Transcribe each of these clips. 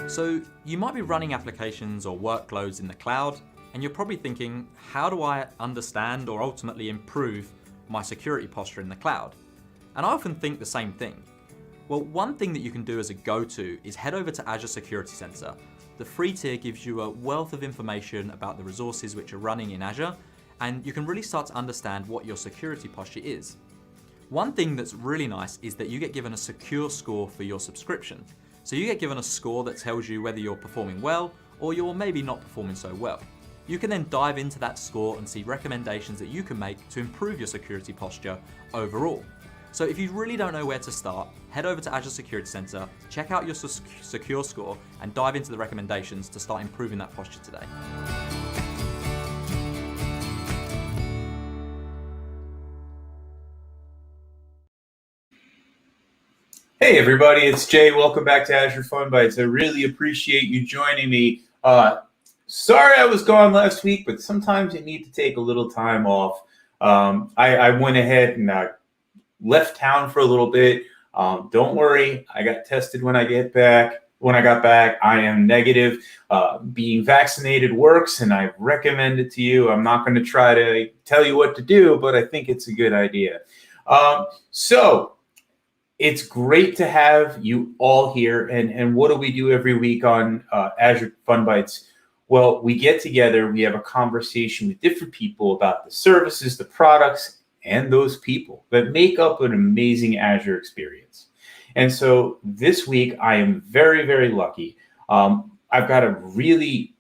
So you might be running applications or workloads in the cloud, and you're probably thinking, how do I understand or ultimately improve my security posture in the cloud? And I often think the same thing. Well, one thing that you can do as a go-to is head over to Azure Security Center. The free tier gives you a wealth of information about the resources which are running in Azure, and you can really start to understand what your security posture is. One thing that's really nice is that you get given a secure score for your subscription. So you get given a score that tells you whether you're performing well or you're maybe not performing so well. You can then dive into that score and see recommendations that you can make to improve your security posture overall. So if you really don't know where to start, head over to Azure Security Center, check out your secure score, and dive into the recommendations to start improving that posture today. Hey everybody, it's Jay. Welcome back to AzureFunBytes. I really appreciate you joining me. Sorry I was gone last week, but sometimes you need to take a little time off. I went ahead and left town for a little bit. Don't worry, I got tested when I got back. I am negative. Being vaccinated works, and I recommend it to you. I'm not going to try to tell you what to do, but I think it's a good idea. So it's great to have you all here. And what do we do every week on AzureFunBytes? Well, we get together, we have a conversation with different people about the services, the products, and those people that make up an amazing Azure experience. And so this week, I am very, very lucky. I've got a really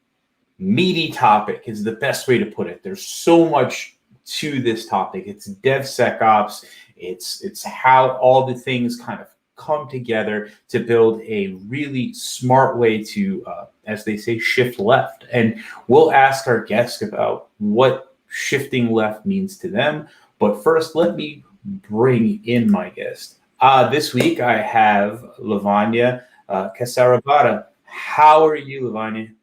meaty topic is the best way to put it. There's so much to this topic. It's DevSecOps. It's how all the things kind of come together to build a really smart way to, as they say, shift left. And we'll ask our guests about what shifting left means to them. But first, let me bring in my guest. This week, I have Lavanya Kasarabada. How are you, Lavanya?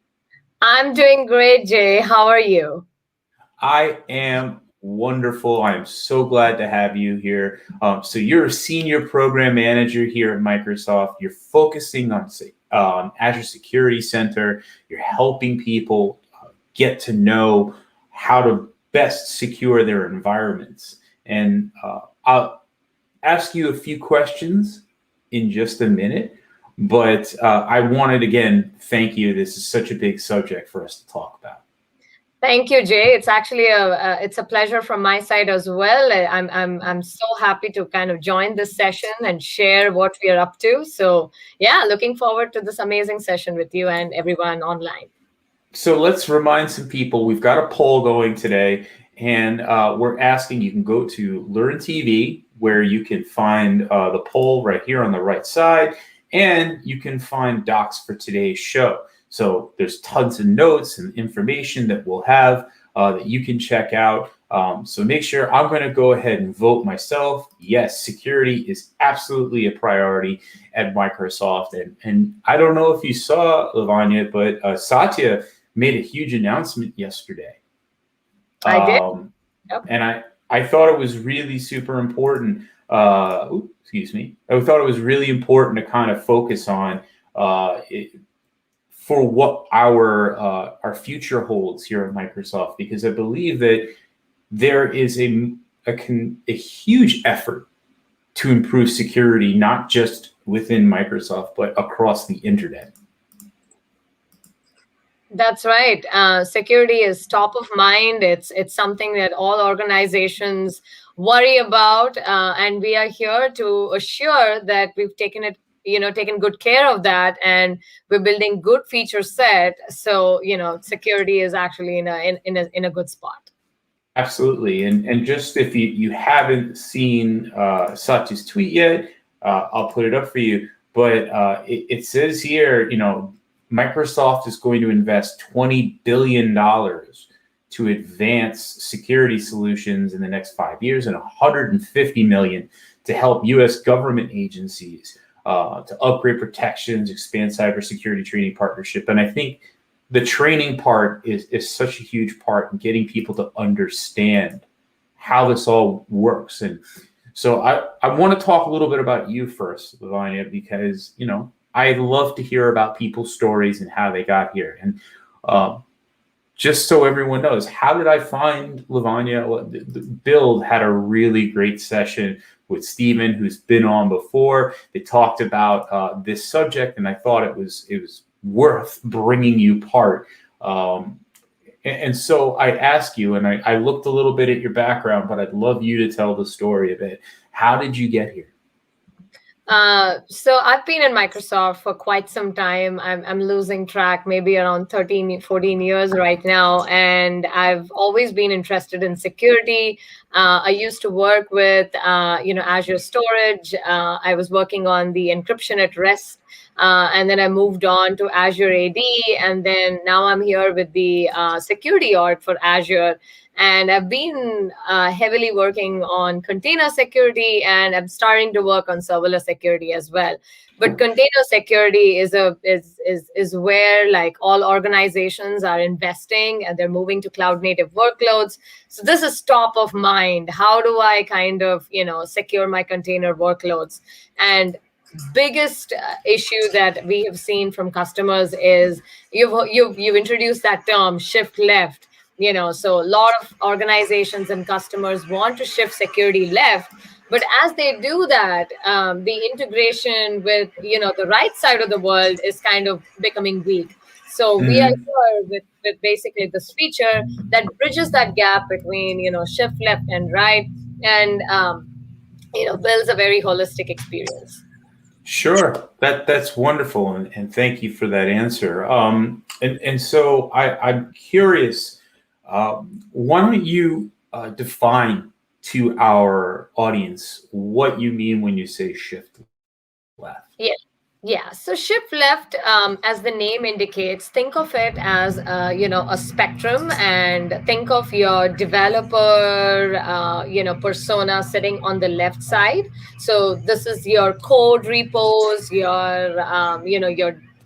I'm doing great, Jay. How are you? I am wonderful. I am so glad to have you here. So you're a senior program manager here at Microsoft. You're focusing on Azure Security Center. You're helping people get to know how to best secure their environments. And I'll ask you a few questions in just a minute. But I wanted, again, thank you. This is such a big subject for us to talk about. Thank you, Jay. It's actually it's a pleasure from my side as well. I'm so happy to kind of join this session and share what we are up to. So yeah, looking forward to this amazing session with you and everyone online. So let's remind some people, we've got a poll going today, and we're asking, you can go to Learn TV, where you can find the poll right here on the right side, and you can find docs for today's show. So there's tons of notes and information that we'll have that you can check out. So make sure, I'm going to go ahead and vote myself. Yes, security is absolutely a priority at Microsoft. And I don't know if you saw, Lavanya, but Satya made a huge announcement yesterday. I did. Yep. And I thought it was really super important. Excuse me. I thought it was really important to kind of focus on for what our future holds here at Microsoft, because I believe that there is a huge effort to improve security, not just within Microsoft, but across the internet. That's right. Security is top of mind. It's something that all organizations worry about, and we are here to assure that we've taken good care of that, and we're building good feature set. So security is actually in a good spot. Absolutely, and just if you haven't seen Satya's tweet yet, I'll put it up for you. But it says here, Microsoft is going to invest $20 billion to advance security solutions in the next 5 years, and $150 million to help U.S. government agencies to upgrade protections, expand cybersecurity training partnership. And I think the training part is such a huge part in getting people to understand how this all works. And so I want to talk a little bit about you first, Lavanya, because, I love to hear about people's stories and how they got here. And just so everyone knows, how did I find Lavanya? Well, the Build had a really great session with Stephen, who's been on before. They talked about this subject, and I thought it was worth bringing you part. And so I ask you, and I looked a little bit at your background, but I'd love you to tell the story of it. How did you get here? So I've been in Microsoft for quite some time. I'm losing track, maybe around 13, 14 years right now. And I've always been interested in security. I used to work with, Azure Storage. I was working on the encryption at rest. And then I moved on to Azure AD. And then now I'm here with the security org for Azure. And I've been heavily working on container security, and I'm starting to work on serverless security as well. But container security is where like all organizations are investing, and they're moving to cloud native workloads. So this is top of mind. How do I kind of secure my container workloads? And biggest issue that we have seen from customers is you've introduced that term shift left. So a lot of organizations and customers want to shift security left, but as they do that, the integration with the right side of the world is kind of becoming weak. So we are here with basically this feature that bridges that gap between shift left and right, and builds a very holistic experience. Sure, that's wonderful, and thank you for that answer. And so I'm curious. Why don't you define to our audience what you mean when you say shift left? Yeah. So shift left, as the name indicates, think of it as a spectrum, and think of your developer persona sitting on the left side. So this is your code repos, your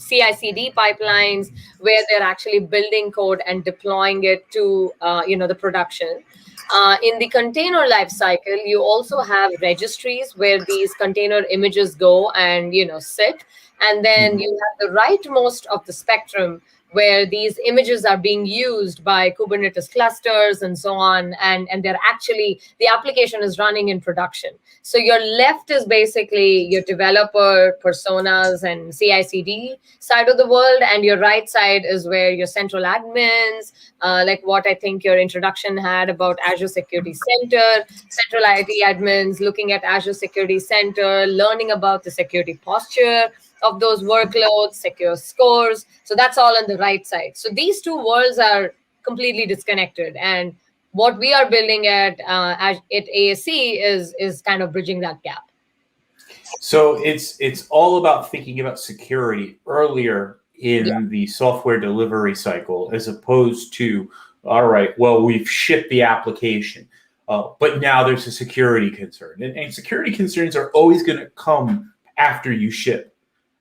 CI/CD pipelines, where they're actually building code and deploying it to the production. In the container lifecycle, you also have registries where these container images go and sit, and then you have the rightmost of the spectrum where these images are being used by Kubernetes clusters and so on, and they're actually, the application is running in production. So your left is basically your developer personas and CI/CD side of the world, and your right side is where your central admins, like what I think your introduction had about Azure Security Center, central IT admins looking at Azure Security Center, learning about the security posture of those workloads, secure scores. So that's all on the right side. So these two worlds are completely disconnected. And what we are building at ASC is kind of bridging that gap. So it's all about thinking about security earlier in the software delivery cycle, as opposed to, all right, well, we've shipped the application, but now there's a security concern. And security concerns are always going to come after you ship.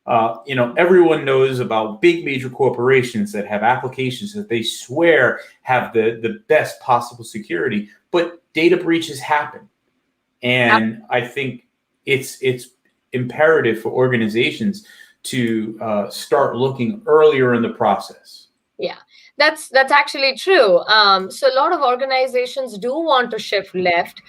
Everyone knows about big major corporations that have applications that they swear have the best possible security, but data breaches happen. And I think it's imperative for organizations to start looking earlier in the process. Yeah, that's actually true. So a lot of organizations do want to shift left,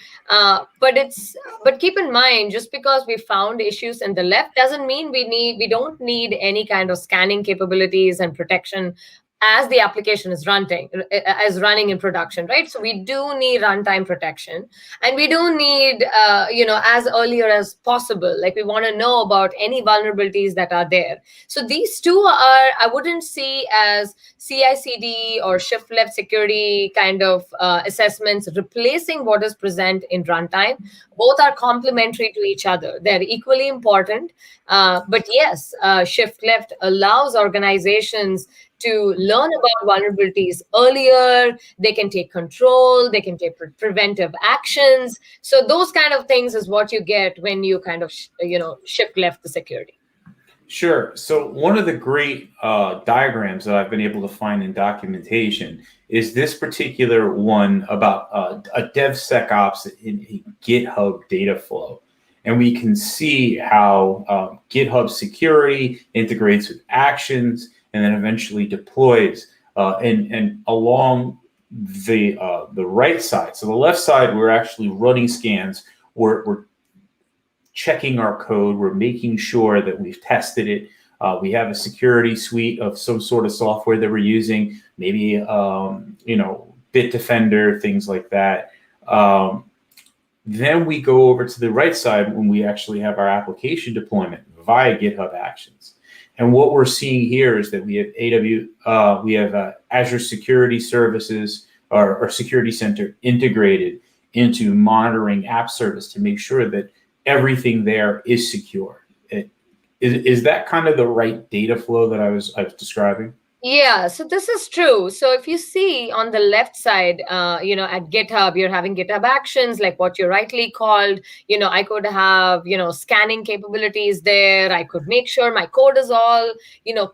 but keep in mind, just because we found issues in the left doesn't mean we don't need any kind of scanning capabilities and protection as the application is running in production, right? So we do need runtime protection, and we do need, as earlier as possible. Like, we want to know about any vulnerabilities that are there. So these two are, I wouldn't see as CI/CD or shift left security kind of assessments replacing what is present in runtime. Both are complementary to each other. They're equally important. But yes, shift left allows organizations to learn about vulnerabilities earlier. They can take control. They can take preventive actions. So those kind of things is what you get when you kind of, shift left the security. Sure. So one of the great diagrams that I've been able to find in documentation is this particular one about a DevSecOps in a GitHub data flow. and we can see how GitHub security integrates with Actions and then eventually deploys. And along the right side, so the left side, we're actually running scans. We're checking our code. We're making sure that we've tested it. We have a security suite of some sort of software that we're using, maybe Defender, things like that. Then we go over to the right side when we actually have our application deployment via GitHub Actions. And what we're seeing here is that we have Azure Security Services or Security Center integrated into monitoring app service to make sure that everything there is secure. Is that kind of the right data flow that I was describing? Yeah, so this is true. So if you see on the left side, at GitHub, you're having GitHub Actions, like what you rightly called. I could have, scanning capabilities there. I could make sure my code is all,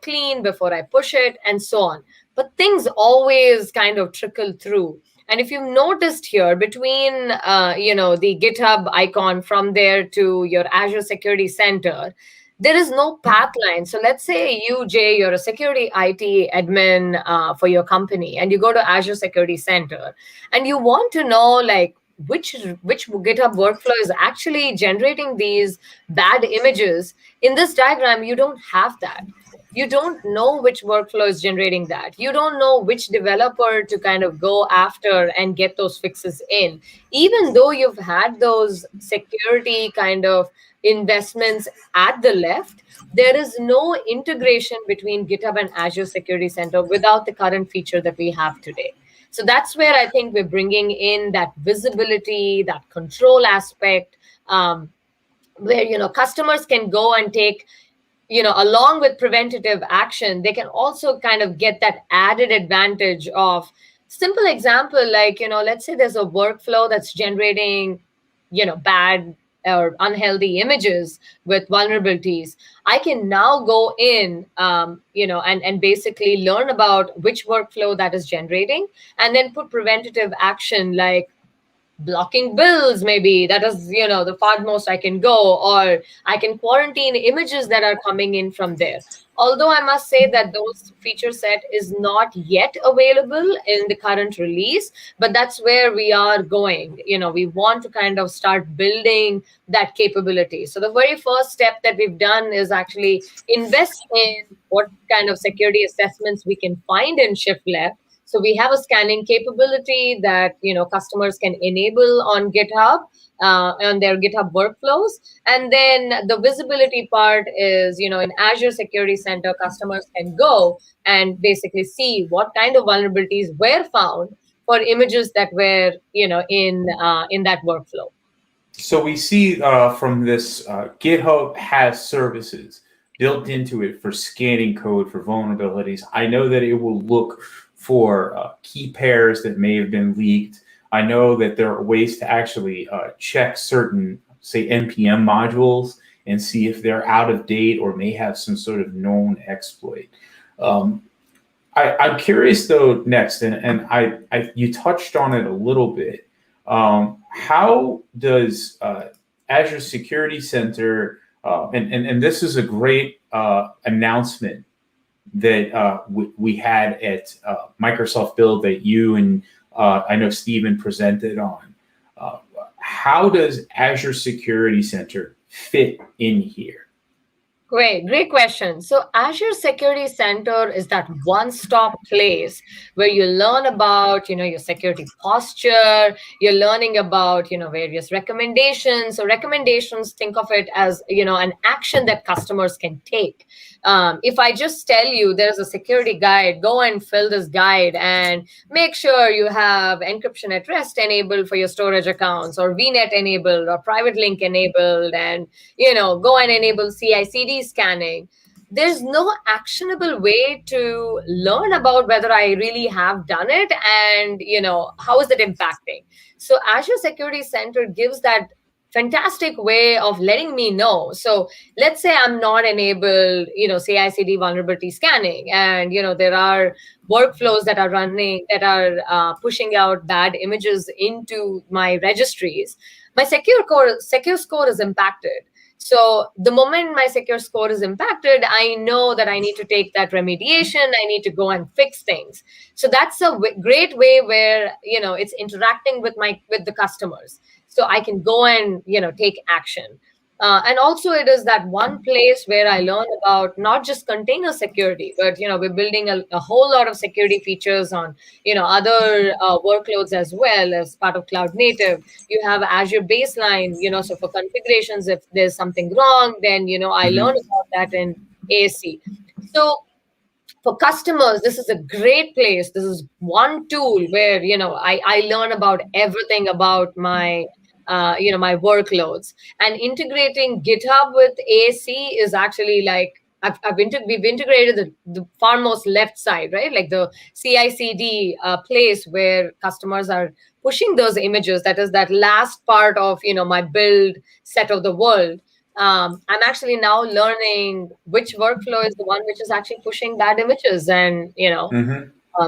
clean before I push it and so on. But things always kind of trickle through. And if you've noticed here, between, the GitHub icon from there to your Azure Security Center, there is no path line. So let's say you, Jay, you're a security IT admin for your company, and you go to Azure Security Center, and you want to know like which GitHub workflow is actually generating these bad images. In this diagram, you don't have that. You don't know which workflow is generating that. You don't know which developer to kind of go after and get those fixes in. Even though you've had those security kind of investments at the left, there is no integration between GitHub and Azure Security Center without the current feature that we have today. So that's where I think we're bringing in that visibility, that control aspect, where customers can go and take, along with preventative action, they can also kind of get that added advantage of simple example, like, let's say there's a workflow that's generating, bad or unhealthy images with vulnerabilities. I can now go in, and basically learn about which workflow that is generating, and then put preventative action like blocking bills, maybe that is the farthest I can go, or I can quarantine images that are coming in from there. Although I must say that those feature set is not yet available in the current release, but that's where we are going. We want to kind of start building that capability. So the very first step that we've done is actually invest in what kind of security assessments we can find in Shift Left. So we have a scanning capability that customers can enable on GitHub, on their GitHub workflows. And then the visibility part is, in Azure Security Center, customers can go and basically see what kind of vulnerabilities were found for images that were, in that workflow. So we see from this GitHub has services built into it for scanning code for vulnerabilities. I know that it will look for key pairs that may have been leaked. I know that there are ways to actually check certain, say, NPM modules and see if they're out of date or may have some sort of known exploit. I'm curious though, next, and you touched on it a little bit. How does Azure Security Center, and this is a great announcement that we had at Microsoft Build that you and I know Stephen presented on. How does Azure Security Center fit in here? Great question. So Azure Security Center is that one-stop place where you learn about, your security posture. You're learning about, various recommendations. So recommendations, think of it as, an action that customers can take. If I just tell you there's a security guide, go and fill this guide and make sure you have encryption at rest enabled for your storage accounts, or VNet enabled, or private link enabled, and, go and enable CI/CD scanning. There's no actionable way to learn about whether I really have done it and, how is it impacting. So Azure Security Center gives that fantastic way of letting me know. So let's say I'm not enabled, CI/CD vulnerability scanning, and, there are workflows that are running that are pushing out bad images into my registries. my secure score is impacted. So the moment my secure score is impacted, I know that I need to take that remediation. I need to go and fix things. So that's a great way where, it's interacting with the customers. So I can go and, take action. And also it is that one place where I learn about not just container security, but, we're building a whole lot of security features on, other workloads as well as part of cloud native. You have Azure baseline, so for configurations, if there's something wrong, then, I learn about that in ASC. So for customers, this is a great place. This is one tool where, I learn about everything about my my workloads. And integrating GitHub with ASC is actually like we've integrated the far most left side, right? Like the CI/CD place where customers are pushing those images. That is that last part of my build set of the world. I'm actually now learning which workflow is the one which is actually pushing bad images, and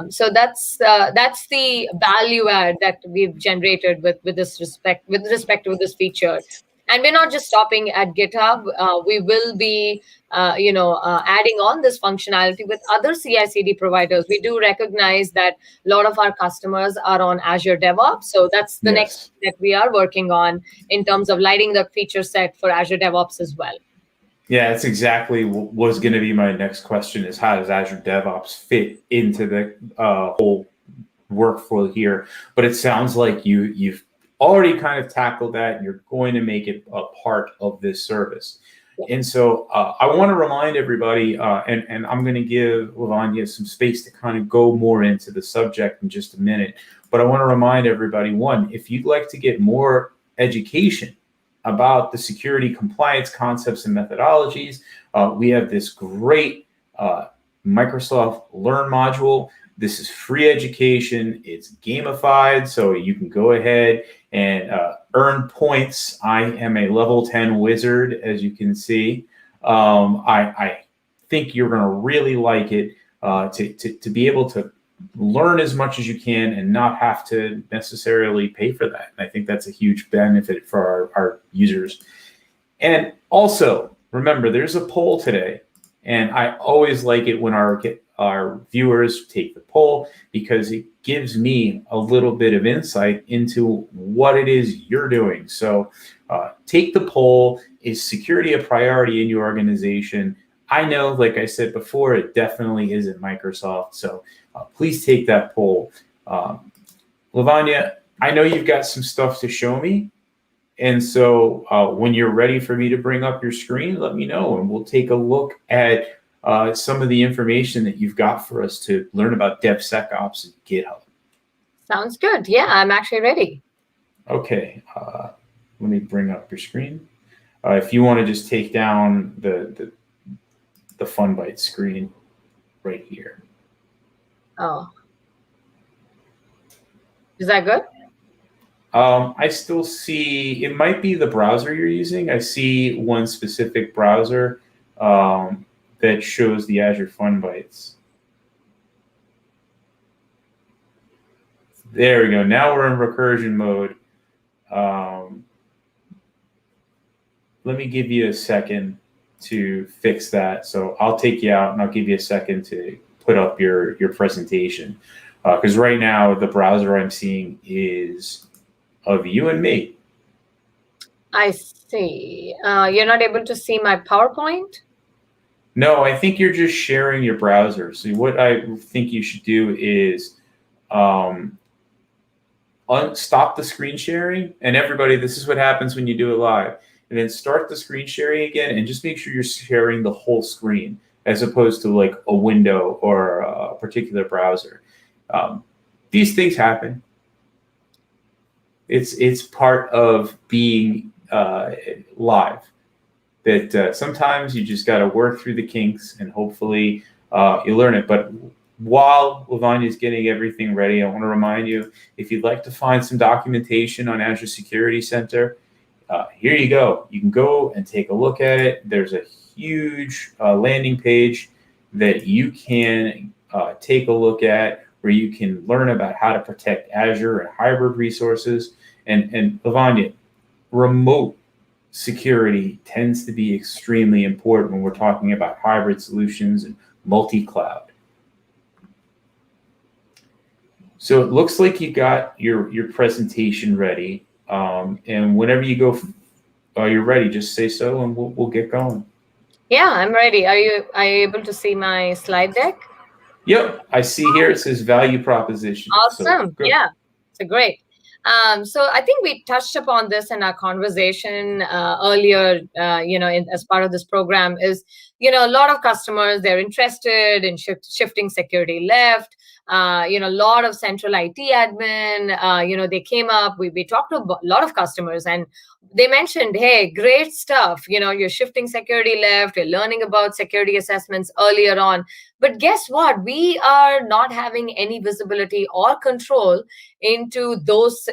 so that's the value add that we've generated with respect to this feature. And we're not just stopping at GitHub. We will be, adding on this functionality with other CI/CD providers. We do recognize that a lot of our customers are on Azure DevOps, so that's the next Yes. that we are working on in terms of lighting the feature set for Azure DevOps as well. Yeah, that's exactly what was going to be my next question: is how does Azure DevOps fit into the whole workflow here? But it sounds like you've already kind of tackled that, and you're going to make it a part of this service. Yeah. And so I want to remind everybody, and I'm going to give Lavanya some space to kind of go more into the subject in just a minute. But I want to remind everybody, one, if you'd like to get more education about the security compliance concepts and methodologies, we have this great Microsoft Learn module. This is free education. It's gamified, so you can go ahead and earn points. I am a level 10 wizard, as you can see. I think you're going to really like it to be able to learn as much as you can and not have to necessarily pay for that. And I think that's a huge benefit for our users. And also, remember, there's a poll today, and I always like it when our viewers take the poll, because it gives me a little bit of insight into what it is you're doing. So take the poll. Is security a priority in your organization? I know, like I said before, it definitely isn't Microsoft. So please take that poll. Lavanya, I know you've got some stuff to show me. And so when you're ready for me to bring up your screen, let me know, and we'll take a look at some of the information that you've got for us to learn about DevSecOps and GitHub. Sounds good. Yeah, I'm actually ready. Okay, let me bring up your screen. If you want to just take down the FunBytes screen right here. Oh, is that good? I still see, it might be the browser you're using. I see one specific browser that shows the Azure FunBytes. There we go. Now we're in recursion mode. Let me give you a second to fix that. So I'll take you out and I'll give you a second to put up your presentation. Because right now the browser I'm seeing is of you and me. I see. You're not able to see my PowerPoint? No, I think you're just sharing your browser. So what I think you should do is stop the screen sharing. And everybody, this is what happens when you do it live. And then start the screen sharing again, and just make sure you're sharing the whole screen as opposed to like a window or a particular browser. These things happen. It's part of being live. That sometimes you just got to work through the kinks, and hopefully you learn it. But while Lavanya is getting everything ready, I want to remind you, if you'd like to find some documentation on Azure Security Center, here you go. You can go and take a look at it. There's a huge landing page that you can take a look at, where you can learn about how to protect Azure and hybrid resources. And Lavanya, remote security tends to be extremely important when we're talking about hybrid solutions and multi-cloud. So it looks like you got your presentation ready, and whenever you're ready, just say so, and we'll get going. Yeah, I'm ready. Are you able to see my slide deck? Yep, I see here it says value proposition. Awesome. So yeah, so great. So I think we touched upon this in our conversation earlier, as part of this program is, a lot of customers, they're interested in shifting security left. A lot of central IT admin, they came up, we talked to a lot of customers and they mentioned, hey, great stuff. You're shifting security left, you're learning about security assessments earlier on. But guess what? We are not having any visibility or control into those,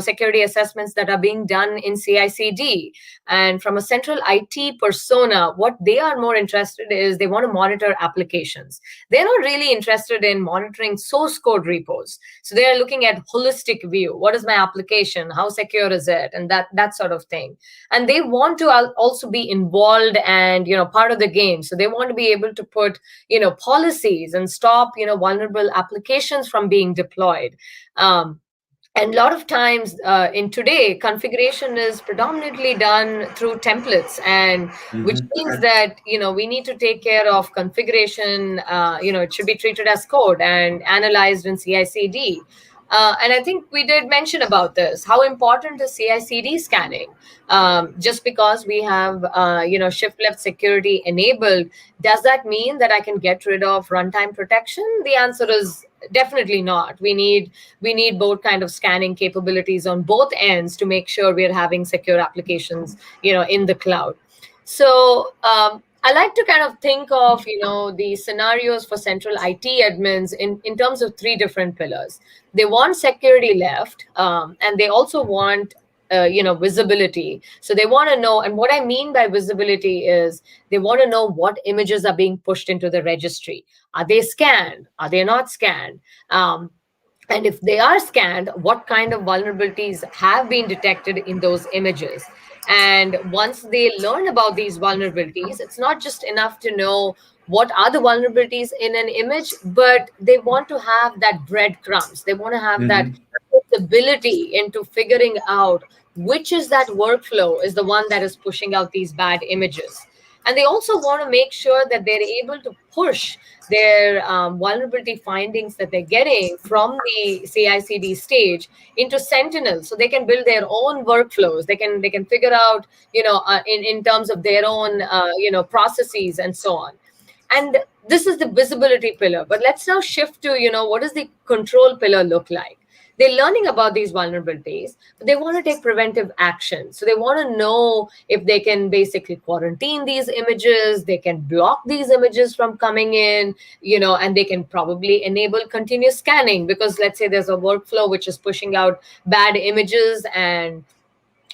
security assessments that are being done in CI/CD. And from a central IT persona, what they are more interested is they want to monitor applications. They're not really interested in monitoring source code repos. So they are looking at holistic view. What is my application? How secure is it? And that sort of thing. And they want to also be involved and, part of the game. So they want to be able to put, policies and stop, vulnerable applications from being deployed. And a lot of times in today, configuration is predominantly done through templates, and which means that, we need to take care of configuration. It should be treated as code and analyzed in CI/CD. And I think we did mention about this, how important is CI/CD scanning? Just because we have, shift left security enabled, does that mean that I can get rid of runtime protection? The answer is definitely not. We need both kind of scanning capabilities on both ends to make sure we're having secure applications, in the cloud. So I like to kind of think of, the scenarios for central IT admins in terms of three different pillars. They want security left, and they also want visibility. So they want to know, and what I mean by visibility is they want to know what images are being pushed into the registry. Are they scanned? Are they not scanned? And if they are scanned, what kind of vulnerabilities have been detected in those images? And once they learn about these vulnerabilities, it's not just enough to know what are the vulnerabilities in an image, but they want to have that breadcrumbs. They want to have that ability into figuring out which is that workflow is the one that is pushing out these bad images. And they also want to make sure that they're able to push their vulnerability findings that they're getting from the CI/CD stage into Sentinel, so they can build their own workflows. They can figure out, in terms of their own, processes and so on. And this is the visibility pillar. But let's now shift to, what does the control pillar look like? They're learning about these vulnerabilities, but they want to take preventive action. So they want to know if they can basically quarantine these images, they can block these images from coming in, and they can probably enable continuous scanning, because let's say there's a workflow which is pushing out bad images and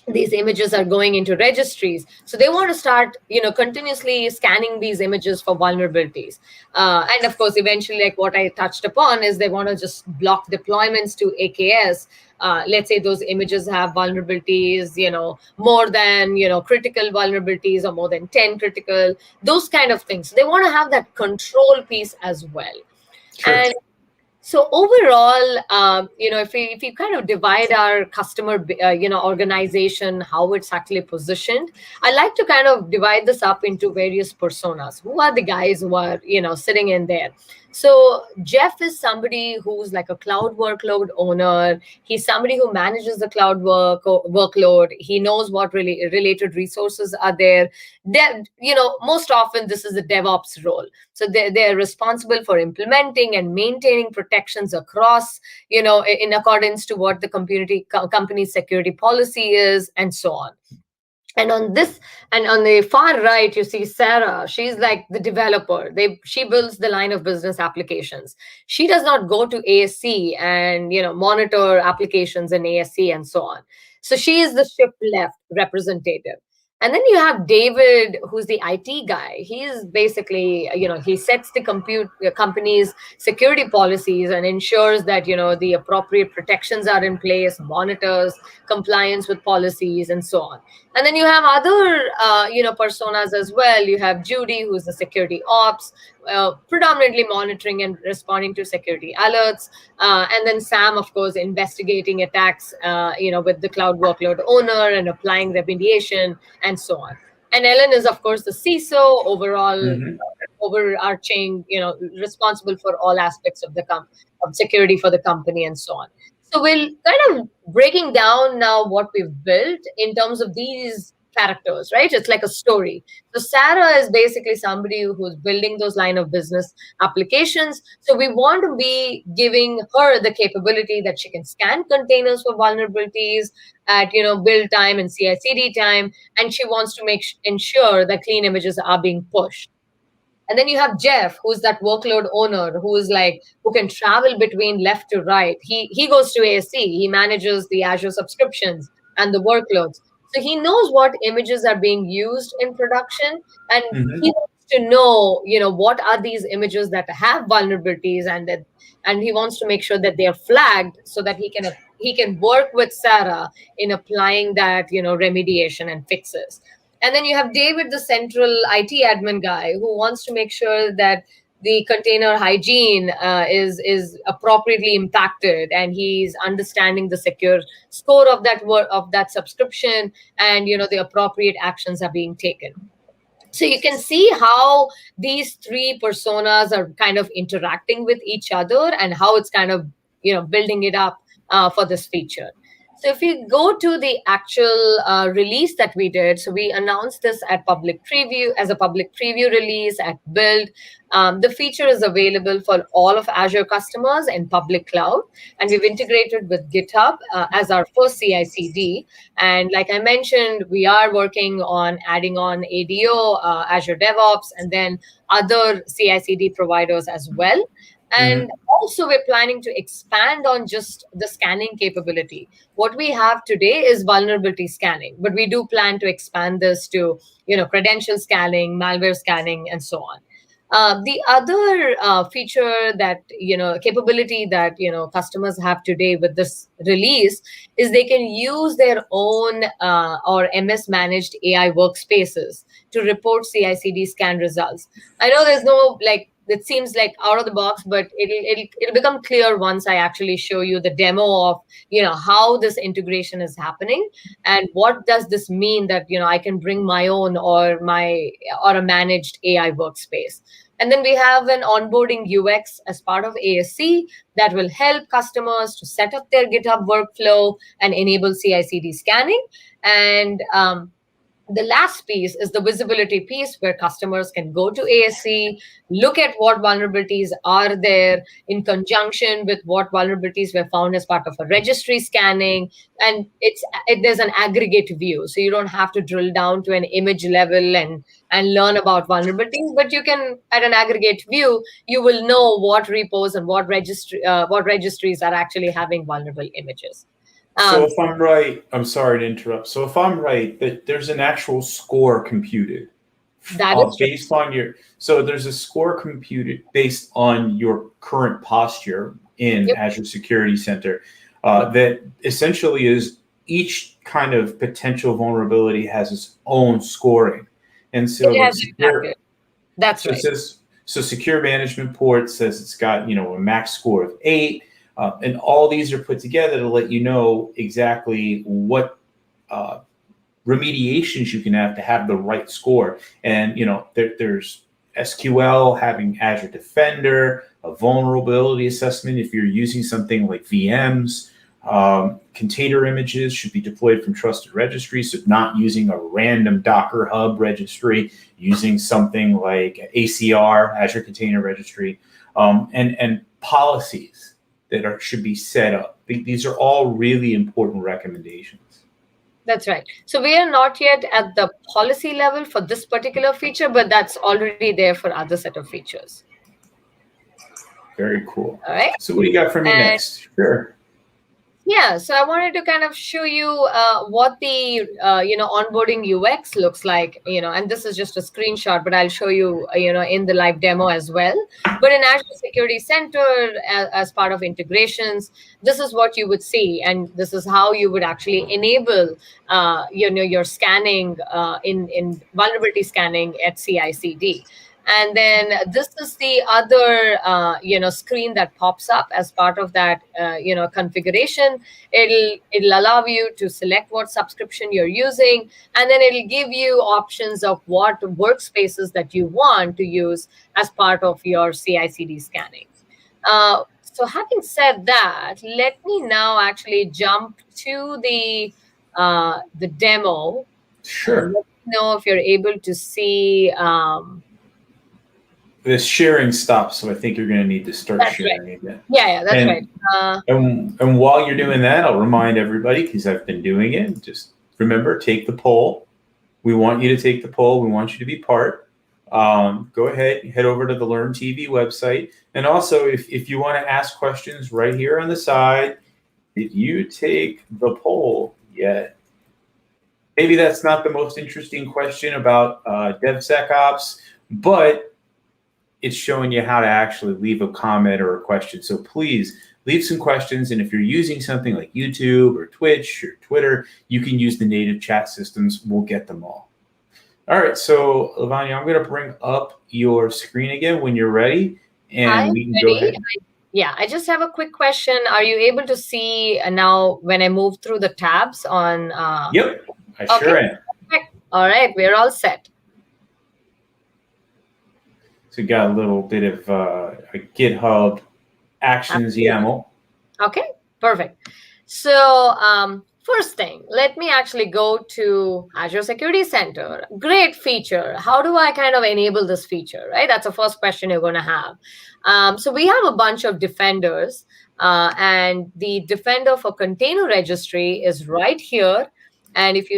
these images are going into registries. So they want to start, continuously scanning these images for vulnerabilities. And of course, eventually, like what I touched upon, is they want to just block deployments to AKS. Let's say those images have vulnerabilities, more than, critical vulnerabilities or more than 10 critical, those kind of things. So they want to have that control piece as well. Sure. And so overall, if we kind of divide our customer, organization, how it's actually positioned, I like to kind of divide this up into various personas. Who are the guys who are, sitting in there? So Jeff is somebody who's like a cloud workload owner. He's somebody who manages the cloud workload. He knows what really related resources are there. Most often this is a DevOps role. So they're responsible for implementing and maintaining protections across, in accordance to what the company's security policy is, and so on. And on the far right, you see Sarah. She's like the developer. She builds the line of business applications. She does not go to ASC and monitor applications in ASC and so on. So she is the shift left representative. And then you have David, who's the IT guy. He's basically, he sets the company's security policies and ensures that, the appropriate protections are in place, monitors compliance with policies, and so on. And then you have other, personas as well. You have Judy, who's the security ops, predominantly monitoring and responding to security alerts. And then Sam, of course, investigating attacks, with the cloud workload owner and applying remediation and so on. And Ellen is, of course, the CISO, overarching, responsible for all aspects of of security for the company and so on. So we'll kind of breaking down now what we've built in terms of these characters, right? It's like a story. So Sarah is basically somebody who's building those line of business applications. So we want to be giving her the capability that she can scan containers for vulnerabilities at build time and CI/CD time, and she wants to ensure that clean images are being pushed. And then you have Jeff, who's that workload owner, who can travel between left to right. He goes to ASC, he manages the Azure subscriptions and the workloads. So he knows what images are being used in production, and he wants to know, what are these images that have vulnerabilities, and he wants to make sure that they are flagged so that he can work with Sarah in applying that, remediation and fixes. And then you have David, the central IT admin guy, who wants to make sure that the container hygiene is appropriately impacted, and he's understanding the secure score of that subscription, and the appropriate actions are being taken. So you can see how these three personas are kind of interacting with each other, and how it's kind of building it up for this feature. So if you go to the actual release that we did, so we announced this at public preview as a public preview release at Build. The feature is available for all of Azure customers in public cloud, and we've integrated with GitHub as our first CI/CD. And like I mentioned, we are working on adding on ADO, Azure DevOps, and then other CI/CD providers as well. And also, we're planning to expand on just the scanning capability. What we have today is vulnerability scanning, but we do plan to expand this to, credential scanning, malware scanning, and so on. The other feature that, capability that, customers have today with this release is they can use their own or MS managed AI workspaces to report CI/CD scan results. I know there's no it seems like out of the box, but it'll become clear once I actually show you the demo of how this integration is happening, and what does this mean that I can bring my own or a managed AI workspace. And then we have an onboarding UX as part of ASC that will help customers to set up their GitHub workflow and enable CI/CD scanning. And the last piece is the visibility piece, where customers can go to ASC, look at what vulnerabilities are there in conjunction with what vulnerabilities were found as part of a registry scanning. And there's an aggregate view. So you don't have to drill down to an image level and learn about vulnerabilities, but you can, at an aggregate view, you will know what repos and what registries are actually having vulnerable images. So if I'm right, I'm sorry to interrupt. So if I'm right, that there's an actual score computed based on so there's a score computed based on your current posture in Azure Security Center that essentially is each kind of potential vulnerability has its own scoring. And so that's right. So secure management port says it's got, a max score of 8. And all these are put together to let you know exactly what remediations you can have to have the right score. And, there's SQL, having Azure Defender, a vulnerability assessment if you're using something like VMs. Container images should be deployed from trusted registries, so not using a random Docker Hub registry, using something like ACR, Azure Container Registry, and policies that should be set up. These are all really important recommendations. That's right. So we are not yet at the policy level for this particular feature, but that's already there for other set of features. Very cool. All right. So what do you got for me next? Sure. Yeah, so I wanted to kind of show you what the onboarding UX looks like, and this is just a screenshot, but I'll show you in the live demo as well. But in Azure Security Center, as part of integrations, this is what you would see, and this is how you would actually enable your scanning in vulnerability scanning at CI/CD. And then this is the other screen that pops up as part of that configuration. It'll allow you to select what subscription you're using, and then it'll give you options of what workspaces that you want to use as part of your CI/CD scanning. So having said that, let me now actually jump to the demo. Sure. Let me know if you're able to see. This sharing stops, so I think you're going to need to start That's sharing right. again. Yeah, that's right. And while you're doing that, I'll remind everybody, because I've been doing it, just remember, take the poll. We want you to take the poll. We want you to be part. Go ahead, head over to the Learn TV website. And also, if you want to ask questions right here on the side, did you take the poll yet? Maybe that's not the most interesting question about DevSecOps, but it's showing you how to actually leave a comment or a question. So please leave some questions. And if you're using something like YouTube or Twitch or Twitter, you can use the native chat systems. We'll get them all. All right. So Lavanya, I'm going to bring up your screen again when you're ready. And we can go ahead. Yeah, I just have a quick question. Are you able to see now when I move through the tabs on? Yep, I sure am. All right, we're all set. So we got a little bit of a GitHub Actions YAML. Okay, perfect. So first thing, let me actually go to Azure Security Center. Great feature. How do I kind of enable this feature, right? That's the first question you're going to have. So we have a bunch of defenders, and the defender for container registry is right here. And if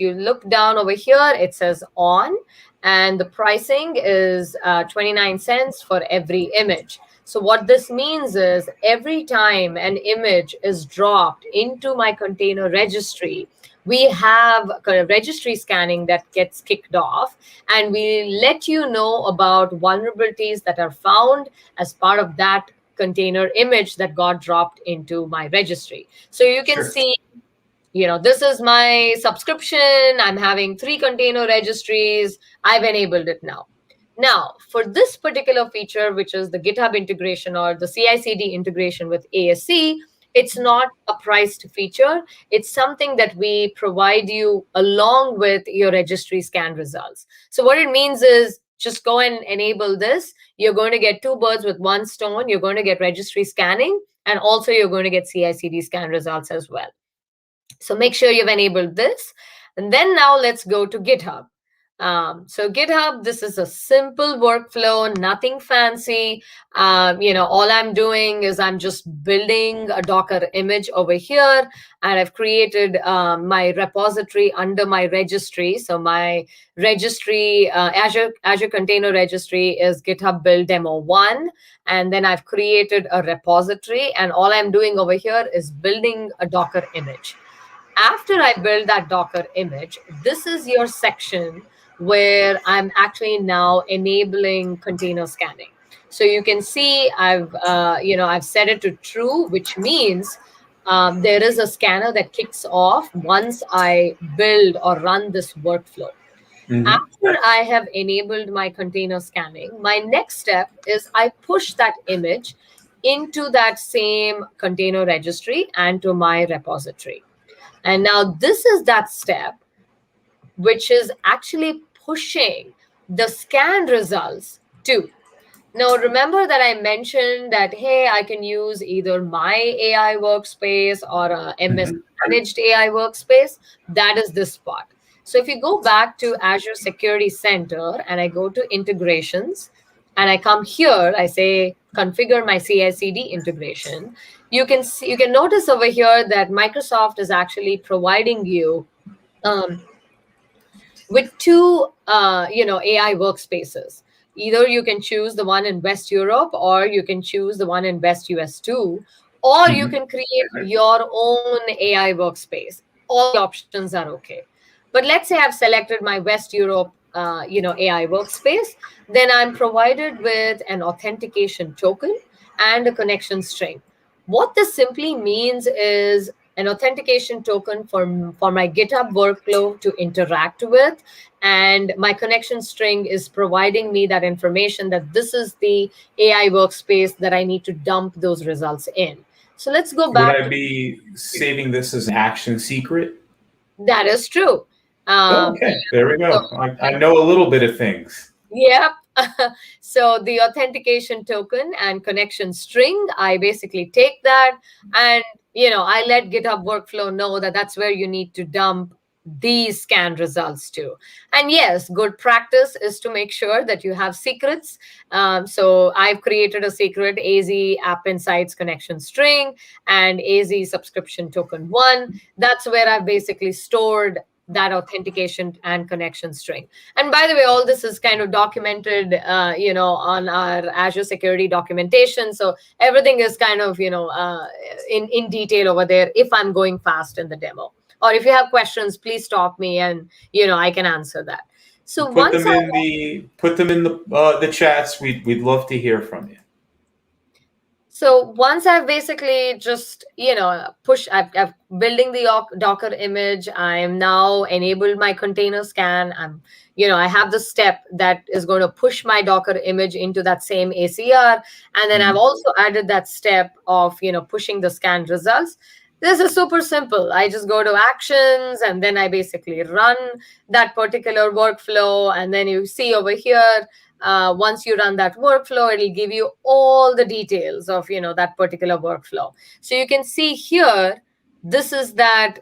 you look down over here, it says on, and the pricing is 29 cents for every image. So what this means is every time an image is dropped into my container registry, we have a registry scanning that gets kicked off, and we let you know about vulnerabilities that are found as part of that container image that got dropped into my registry. So you can see, this is my subscription. I'm having 3 container registries. I've enabled it now. Now, for this particular feature, which is the GitHub integration or the CI/CD integration with ASC, it's not a priced feature. It's something that we provide you along with your registry scan results. So what it means is just go and enable this. You're going to get 2 birds with 1 stone. You're going to get registry scanning, and also you're going to get CI/CD scan results as well. So make sure you've enabled this. And then now let's go to GitHub. So GitHub, this is a simple workflow, nothing fancy. All I'm doing is I'm just building a Docker image over here, and I've created my repository under my registry. So my registry, Azure Container Registry is GitHub build demo 1. And then I've created a repository, and all I'm doing over here is building a Docker image. After I build that Docker image, this is your section where I'm actually now enabling container scanning. So you can see I've set it to true, which means there is a scanner that kicks off once I build or run this workflow. After I have enabled my container scanning, my next step is I push that image into that same container registry and to my repository. And now this is that step, which is actually pushing the scan results to. Now, remember that I mentioned that, hey, I can use either my AI workspace or a MS managed AI workspace. That is this part. So if you go back to Azure Security Center and I go to integrations and I come here, I say configure my CI/CD integration. You can notice over here that Microsoft is actually providing you with 2 AI workspaces. Either you can choose the one in West Europe, or you can choose the one in West US 2, or you can create your own AI workspace. All the options are okay. But let's say I've selected my West Europe, AI workspace. Then I'm provided with an authentication token and a connection string. What this simply means is an authentication token for my GitHub workflow to interact with, and my connection string is providing me that information that this is the AI workspace that I need to dump those results in. So let's go Would back. I be saving this as an action secret? That is true. Okay, there we So, go. I know a little bit of things. yep. So the authentication token and connection string, I basically take that, and I let GitHub workflow know that that's where you need to dump these scan results to. And yes, good practice is to make sure that you have secrets. So I've created a secret AZ App Insights connection string and AZ subscription token 1. That's where I've basically stored that authentication and connection string. And by the way, all this is kind of documented, on our Azure security documentation. So everything is kind of, in detail over there if I'm going fast in the demo. Or if you have questions, please stop me and, I can answer that. So put them in the chats. We'd love to hear from you. So once I've basically just, I've building the Docker image. I am now enabled my container scan. I have the step that is going to push my Docker image into that same ACR. And then I've also added that step of, pushing the scan results. This is super simple. I just go to actions and then I basically run that particular workflow. And then you see over here, once you run that workflow, it'll give you all the details of that particular workflow. So you can see here, this is that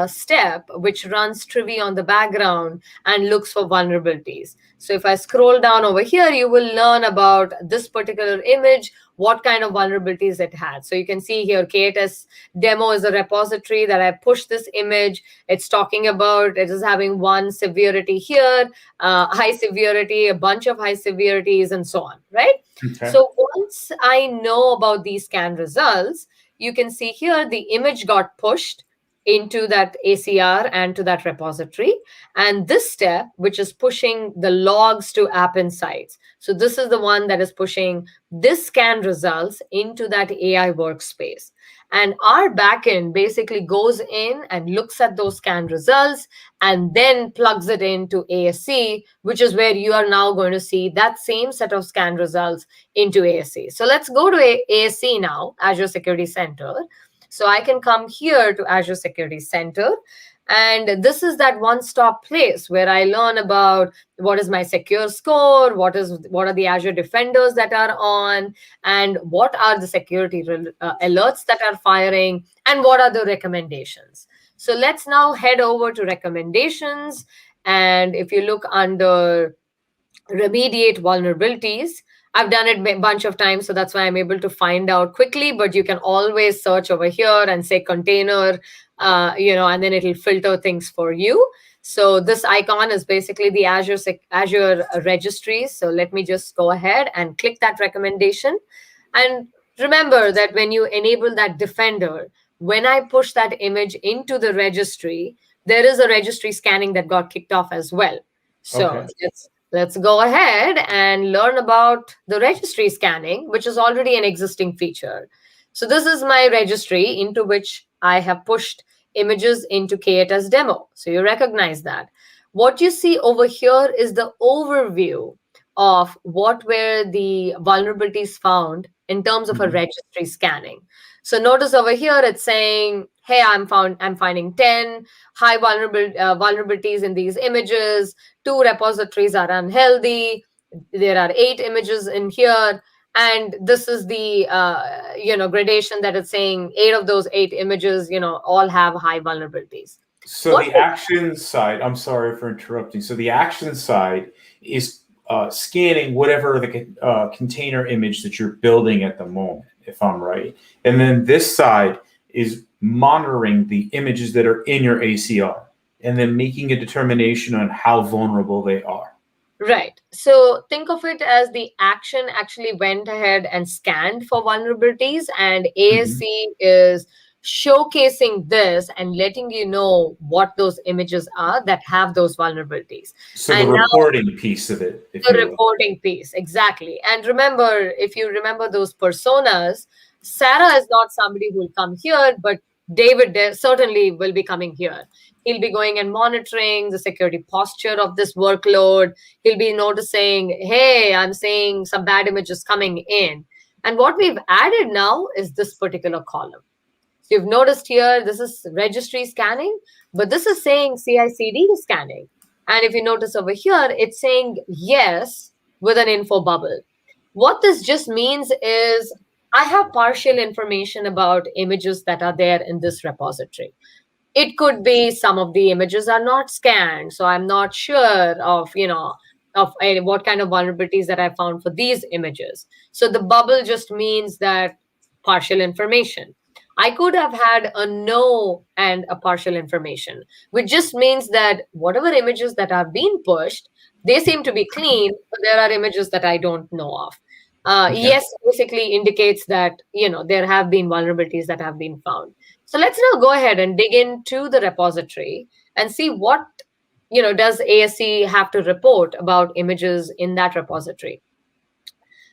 step which runs Trivy on the background and looks for vulnerabilities. So if I scroll down over here, you will learn about this particular image, what kind of vulnerabilities it had. So you can see here, K8s demo is a repository that I pushed this image. It's talking about it is having one severity here, high severity, a bunch of high severities, and so on, right? Okay. So once I know about these scan results, you can see here the image got pushed into that ACR and to that repository. And this step, which is pushing the logs to App Insights. So this is the one that is pushing this scan results into that AI workspace. And our backend basically goes in and looks at those scan results and then plugs it into ASC, which is where you are now going to see that same set of scan results into ASC. So let's go to ASC now, Azure Security Center. So I can come here to Azure Security Center, and this is that one-stop place where I learn about what is my secure score, what are the Azure Defenders that are on, and what are the security alerts that are firing, and what are the recommendations. So let's now head over to recommendations. And if you look under remediate vulnerabilities, I've done it a bunch of times, so that's why I'm able to find out quickly, but you can always search over here and say container, and then it'll filter things for you. So this icon is basically the Azure registry. So let me just go ahead and click that recommendation. And remember that when you enable that Defender, when I push that image into the registry, there is a registry scanning that got kicked off as well. So Okay. let's go ahead and learn about the registry scanning, which is already an existing feature. So this is my registry into which I have pushed images into K8s demo. So you recognize that. What you see over here is the overview of what were the vulnerabilities found in terms of a registry scanning. So notice over here, it's saying, hey, I'm finding 10 high vulnerabilities in these images. 2 repositories are unhealthy. There are 8 images in here. And this is the, gradation that it's saying 8 of those 8 images, all have high vulnerabilities. So the action side, I'm sorry for interrupting. So the action side is scanning whatever the container image that you're building at the moment, if I'm right. And then this side is monitoring the images that are in your ACR and then making a determination on how vulnerable they are. Right. So think of it as the action actually went ahead and scanned for vulnerabilities, and Hmm. ASC is showcasing this and letting you know what those images are that have those vulnerabilities. So the And now reporting piece of it, if the you will. reporting piece, exactly. And remember, if you remember those personas, Sarah is not somebody who will come here, but David certainly will be coming here. He'll be going and monitoring the security posture of this workload. He'll be noticing, hey, I'm seeing some bad images coming in. And what we've added now is this particular column. So you've noticed here, this is registry scanning, but this is saying CI/CD scanning. And if you notice over here, it's saying yes with an info bubble. What this just means is I have partial information about images that are there in this repository. It could be some of the images are not scanned, so I'm not sure of, what kind of vulnerabilities that I found for these images. So the bubble just means that partial information. I could have had a no and a partial information, which just means that whatever images that are being pushed, they seem to be clean, but there are images that I don't know of. Okay. Yes basically indicates that there have been vulnerabilities that have been found. So let's now go ahead and dig into the repository and see what does ASC have to report about images in that repository.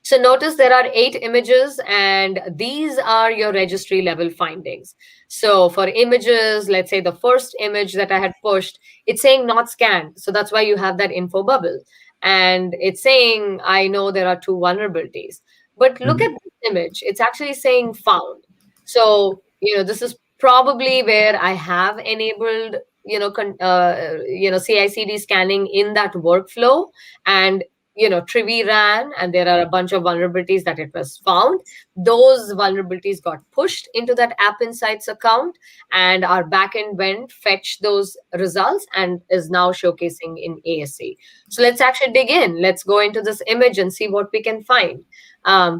So notice there are 8 images, and these are your registry level findings. So for images, let's say the first image that I had pushed, it's saying not scanned. So that's why you have that info bubble. And it's saying, I know there are 2 vulnerabilities. But look at Hmm. this image. It's actually saying found. So, this is probably where I have enabled, CI/CD scanning in that workflow. And Trivi ran, and there are a bunch of vulnerabilities that it was found. Those vulnerabilities got pushed into that App Insights account, and our backend went fetch those results and is now showcasing in ASC. So let's actually dig in. Let's go into this image and see what we can find.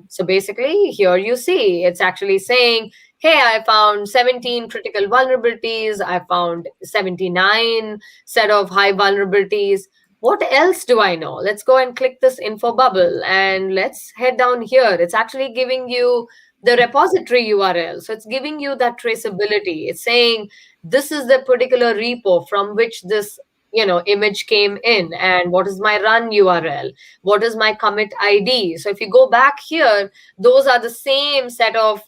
So basically, here you see it's actually saying, hey, I found 17 critical vulnerabilities. I found 79 set of high vulnerabilities. What else do I know? Let's go and click this info bubble and let's head down here. It's actually giving you the repository URL. So it's giving you that traceability. It's saying this is the particular repo from which this image came in, and what is my run URL, what is my commit ID. So if you go back here, those are the same set of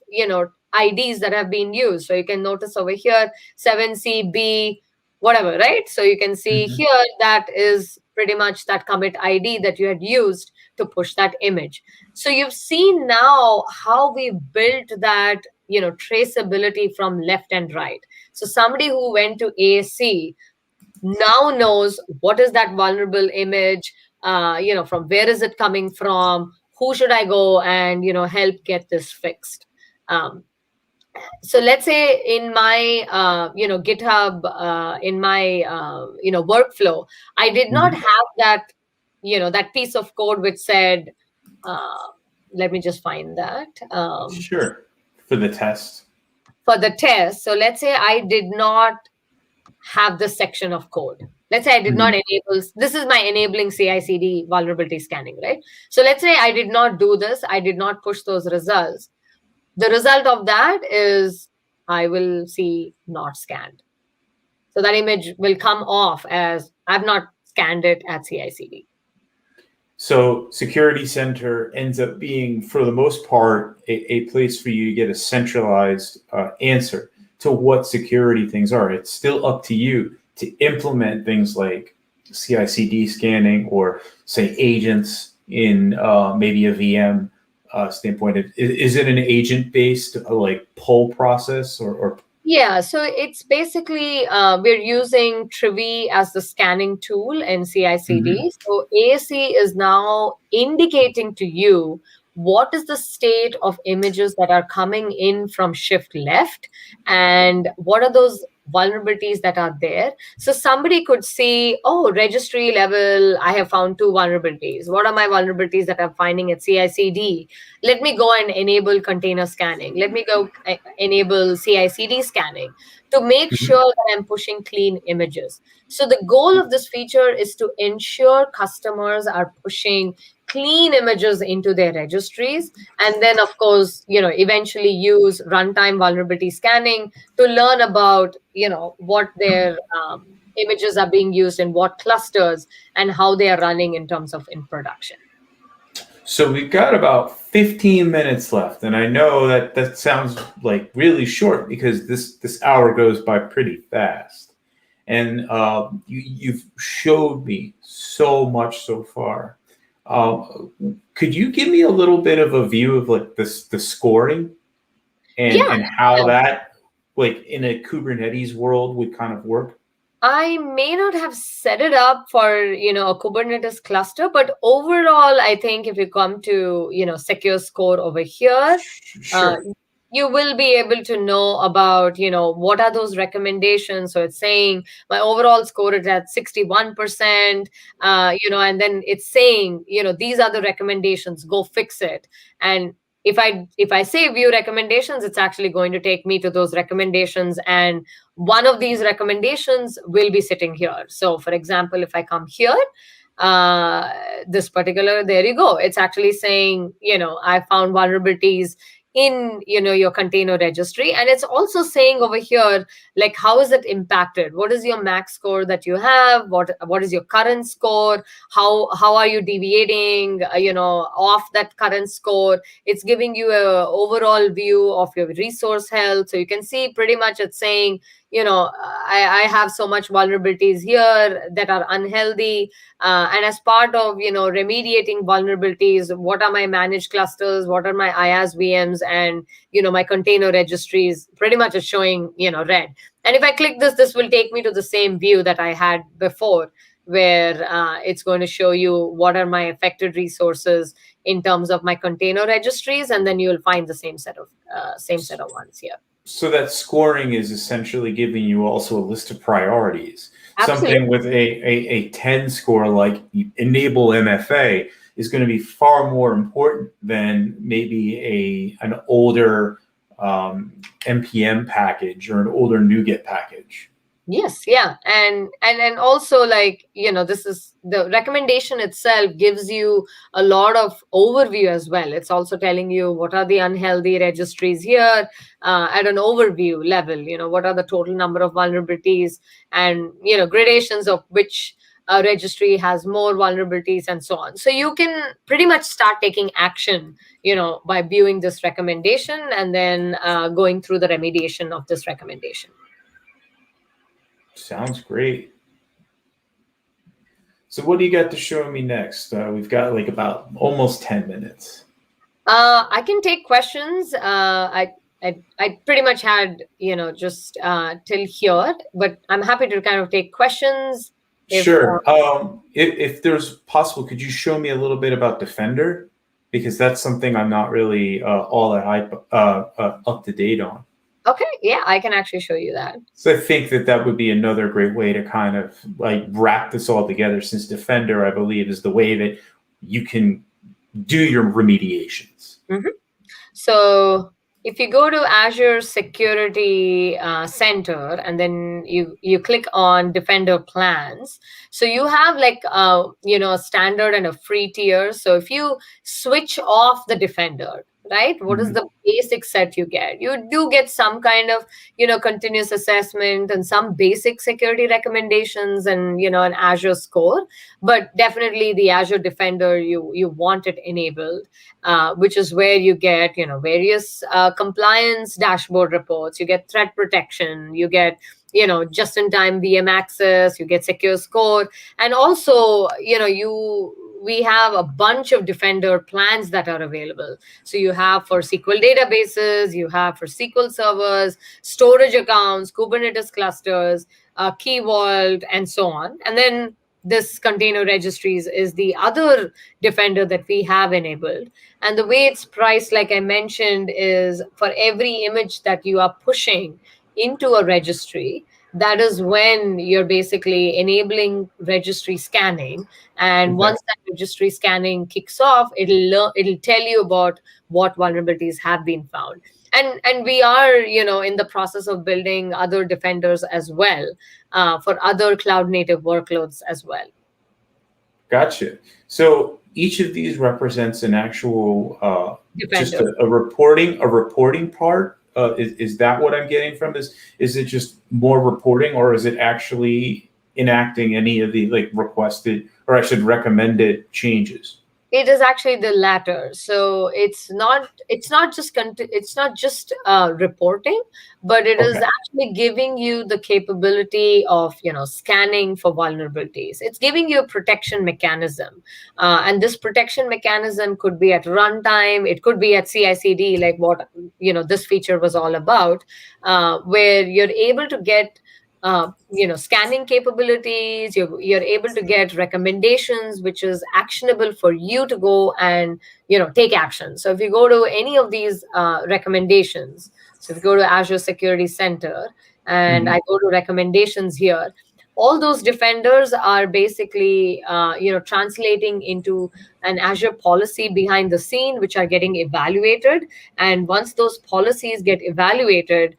IDs that have been used. So you can notice over here 7CB whatever, right? So you can see Hmm. here that is pretty much that commit ID that you had used to push that image. So you've seen now how we built that traceability from left and right. So somebody who went to ASC now knows what is that vulnerable image, from where is it coming from, who should I go and help get this fixed. So let's say in my GitHub, in my workflow, I did not Hmm. have that that piece of code which said, uh, let me just find that, Sure. For the test. for the test. So let's say I did not have this section of code. Let's say I did not Hmm. enable, this is my enabling CI/CD vulnerability scanning, right? So let's say I did not do this, I did not push those results. The result of that is I will see not scanned. So that image will come off as I've not scanned it at CI/CD. So Security Center ends up being, for the most part, a place for you to get a centralized answer to what security things are. It's still up to you to implement things like CI/CD scanning or, say, agents in maybe a VM standpoint. Is it an agent-based like pull process or? Yeah, so it's basically we're using Trivi as the scanning tool in Mhm. CI/CD. So ASC is now indicating to you what is the state of images that are coming in from shift left, and what are those vulnerabilities that are there. So somebody could see, oh, registry level, I have found 2 vulnerabilities. What are my vulnerabilities that I'm finding at CI/CD? Let me go and enable container scanning. Let me go enable CI/CD scanning to make sure that I'm pushing clean images. So the goal of this feature is to ensure customers are pushing clean images into their registries, and then of course, eventually use runtime vulnerability scanning to learn about, what their images are being used in what clusters and how they are running in terms of in production. So we've got about 15 minutes left, and I know that sounds like really short because this hour goes by pretty fast. And you've showed me so much so far. Could you give me a little bit of a view of like the scoring and how that, like in a Kubernetes world, would kind of work? I may not have set it up for, a Kubernetes cluster, but overall, I think if you come to, secure score over here, Sure. you will be able to know about, what are those recommendations. So it's saying my overall score is at 61%, and then it's saying, these are the recommendations, go fix it. And if I say view recommendations, it's actually going to take me to those recommendations, and one of these recommendations will be sitting here. So for example, if I come here, this particular, there you go. It's actually saying, I found vulnerabilities in, your container registry. And it's also saying over here, like, how is it impacted? What is your max score that you have? What is your current score? How are you deviating, off that current score? It's giving you a overall view of your resource health. So you can see pretty much it's saying, I have so much vulnerabilities here that are unhealthy. And as part of, remediating vulnerabilities, what are my managed clusters? What are my IaaS VMs? And, my container registries pretty much is showing, red. And if I click this will take me to the same view that I had before, where it's going to show you what are my affected resources in terms of my container registries. And then you'll find the same set of ones here. So that scoring is essentially giving you also a list of priorities. Absolutely. Something with a 10 score like enable MFA is going to be far more important than maybe an older NPM package or an older NuGet package. Yes, yeah. And also, like, this is the recommendation itself gives you a lot of overview as well. It's also telling you what are the unhealthy registries here at an overview level, what are the total number of vulnerabilities and, gradations of which registry has more vulnerabilities and so on. So you can pretty much start taking action, by viewing this recommendation and then going through the remediation of this recommendation. Sounds great. So what do you got to show me next? We've got like about almost 10 minutes. I can take questions. I pretty much had, just till here, but I'm happy to kind of take questions. Sure. If there's possible, could you show me a little bit about Defender? Because that's something I'm not really all that up to date on. Okay, yeah, I can actually show you that. So I think that would be another great way to kind of like wrap this all together, since Defender, I believe, is the way that you can do your remediations. Mm-hmm. So if you go to Azure Security Center and then you click on Defender plans, so you have like a standard and a free tier. So if you switch off the Defender, right, what is the basic set you get? You do get some kind of continuous assessment and some basic security recommendations and an Azure score, but definitely the Azure Defender you want it enabled, which is where you get various compliance dashboard reports, you get threat protection, you get just-in-time VM access, you get secure score, and also we have a bunch of Defender plans that are available. So you have for SQL databases, you have for SQL servers, storage accounts, Kubernetes clusters, Key Vault, and so on. And then this container registries is the other defender that we have enabled. And the way it's priced, like I mentioned, is for every image that you are pushing into a registry, that is when you're basically enabling registry scanning. And Okay. once that registry scanning kicks off, it'll tell you about what vulnerabilities have been found. And we are, in the process of building other defenders as well, for other cloud native workloads as well. Gotcha. So each of these represents an actual just Defender. a reporting part. Is that what I'm getting from this? Is it just more reporting, or is it actually enacting any of the like requested, or I should recommended changes? It is actually the latter. So it's not just reporting, but it is Okay. actually giving you the capability of scanning for vulnerabilities. It's giving you a protection mechanism, and this protection mechanism could be at runtime. It could be at CI/CD, like what this feature was all about, where you're able to get scanning capabilities. You're able to get recommendations, which is actionable for you to go and take action. So if you go to any of these recommendations, so if you go to Azure Security Center and Mhm. I go to recommendations here, all those defenders are basically translating into an Azure policy behind the scene, which are getting evaluated. And once those policies get evaluated,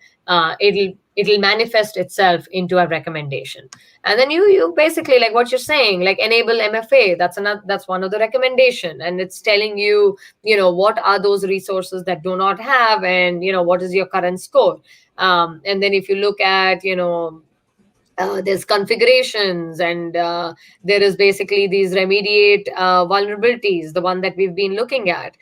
it'll manifest itself into a recommendation. And then you basically, like what you're saying, like enable MFA. That's one of the recommendation, and it's telling you what are those resources that do not have, and what is your current score. And then if you look at there's configurations, and there is basically these remediate vulnerabilities, the one that we've been looking at.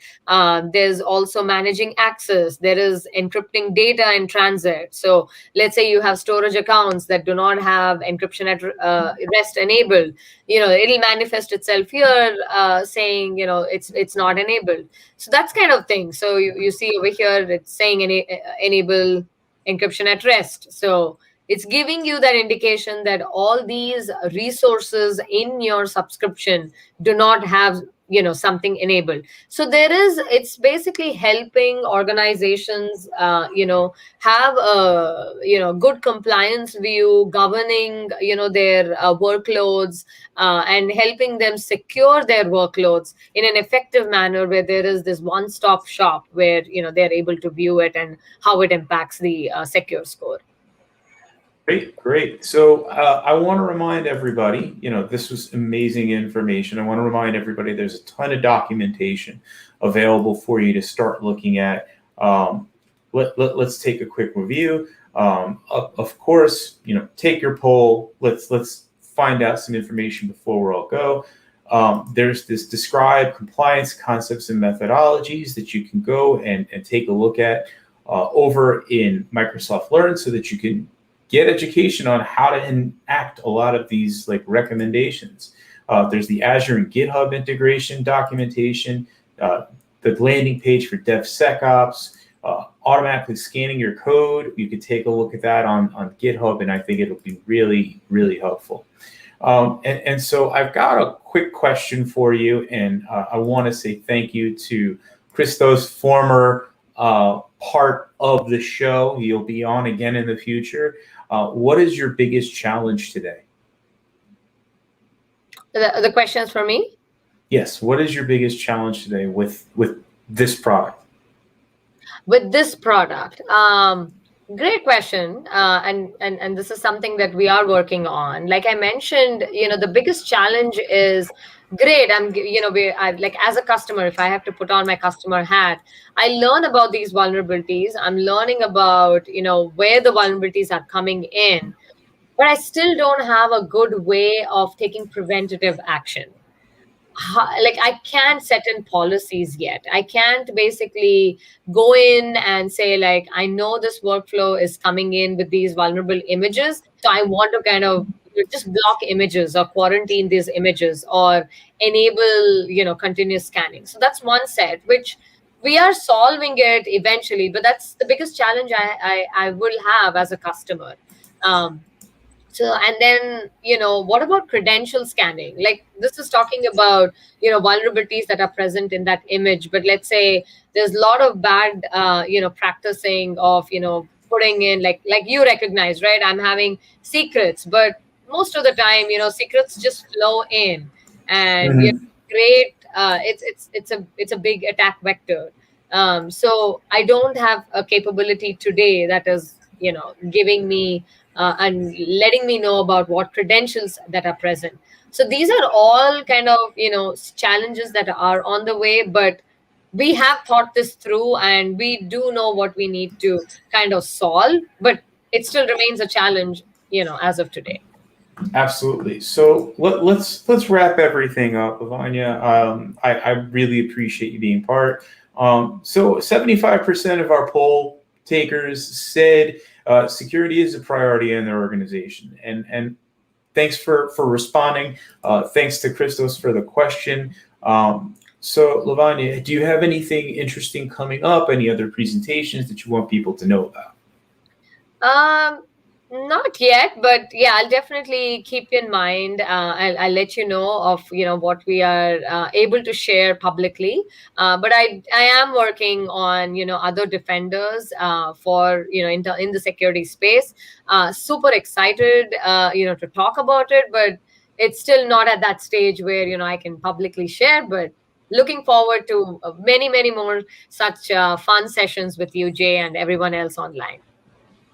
There's also managing access. There is encrypting data in transit. So let's say you have storage accounts that do not have encryption at rest enabled. It'll manifest itself here, saying it's not enabled. So that's kind of thing. So you see over here it's saying enable encryption at rest. So it's giving you that indication that all these resources in your subscription do not have something enabled. So it's basically helping organizations have a good compliance view, governing their workloads, and helping them secure their workloads in an effective manner, where there is this one-stop shop where they're able to view it and how it impacts the secure score. Great, great. So I want to remind everybody, this was amazing information. I want to remind everybody there's a ton of documentation available for you to start looking at. Let's take a quick review. Of course, take your poll. Let's find out some information before we all go. There's this describe compliance concepts and methodologies that you can go and take a look at over in Microsoft Learn, so that you can get education on how to enact a lot of these like recommendations. There's the Azure and GitHub integration documentation, the landing page for DevSecOps, automatically scanning your code. You can take a look at that on GitHub, and I think it'll be really, really helpful. And so I've got a quick question for you, and I want to say thank you to Christos, former part of the show. You'll be on again in the future. What is your biggest challenge today? The question is for me? Yes. What is your biggest challenge today with this product? With this product, great question, and this is something that we are working on. Like I mentioned, the biggest challenge is great. Like as a customer, if I have to put on my customer hat, I learn about these vulnerabilities. I'm learning about where the vulnerabilities are coming in, but I still don't have a good way of taking preventative action. Like I can't set in policies yet. I can't basically go in and say, like, I know this workflow is coming in with these vulnerable images, so I want to kind of just block images or quarantine these images or enable continuous scanning. So that's one set, which we are solving it eventually, but that's the biggest challenge I will have as a customer. So, and then, what about credential scanning? Like, this is talking about, vulnerabilities that are present in that image. But let's say there's a lot of bad, practicing of, putting in, like you recognize, right? I'm having secrets, but most of the time, secrets just flow in, and Mhm. create, it's a big attack vector. So I don't have a capability today that is, giving me and letting me know about what credentials that are present. So these are all kind of, challenges that are on the way, but we have thought this through and we do know what we need to kind of solve, but it still remains a challenge, as of today. Absolutely. So let's wrap everything up, Lavanya. I really appreciate you being part. So 75% of our poll takers said security is a priority in their organization, and thanks for responding. Thanks to Christos for the question. So Lavanya, do you have anything interesting coming up? Any other presentations that you want people to know about? Um, Not yet, but yeah, I'll definitely keep in mind. I'll let you know of what we are able to share publicly. But I am working on other defenders for in the security space. Super excited to talk about it, but it's still not at that stage where I can publicly share. But looking forward to many more such fun sessions with you, Jay, and everyone else online.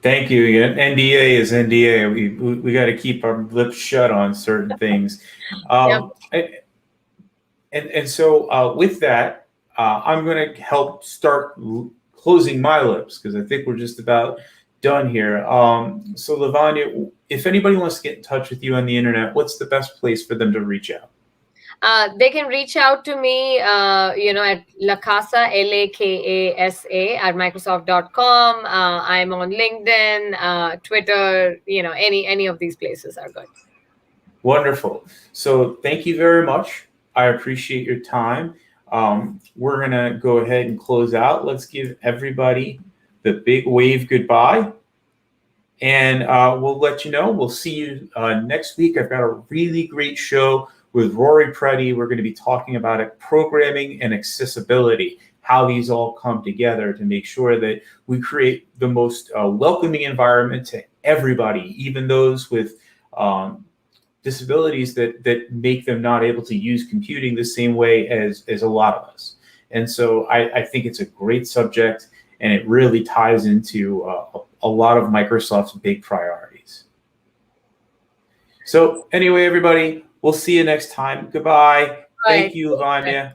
Thank you. Yeah, NDA is NDA. We got to keep our lips shut on certain things. Yep. And so with that, I'm going to help start closing my lips because I think we're just about done here. So Lavanya, if anybody wants to get in touch with you on the internet, what's the best place for them to reach out? They can reach out to me, at Lakasa, Lakasa at Microsoft.com. I'm on LinkedIn, Twitter, any of these places are good. Wonderful. So thank you very much. I appreciate your time. We're going to go ahead and close out. Let's give everybody the big wave goodbye. And we'll let you know. We'll see you next week. I've got a really great show with Rory Preddy. We're going to be talking about it, programming and accessibility, how these all come together to make sure that we create the most welcoming environment to everybody, even those with disabilities that make them not able to use computing the same way as a lot of us. And so I think it's a great subject, and it really ties into a lot of Microsoft's big priorities. So anyway, everybody, we'll see you next time. Goodbye. All right. Thank you, Lavanya.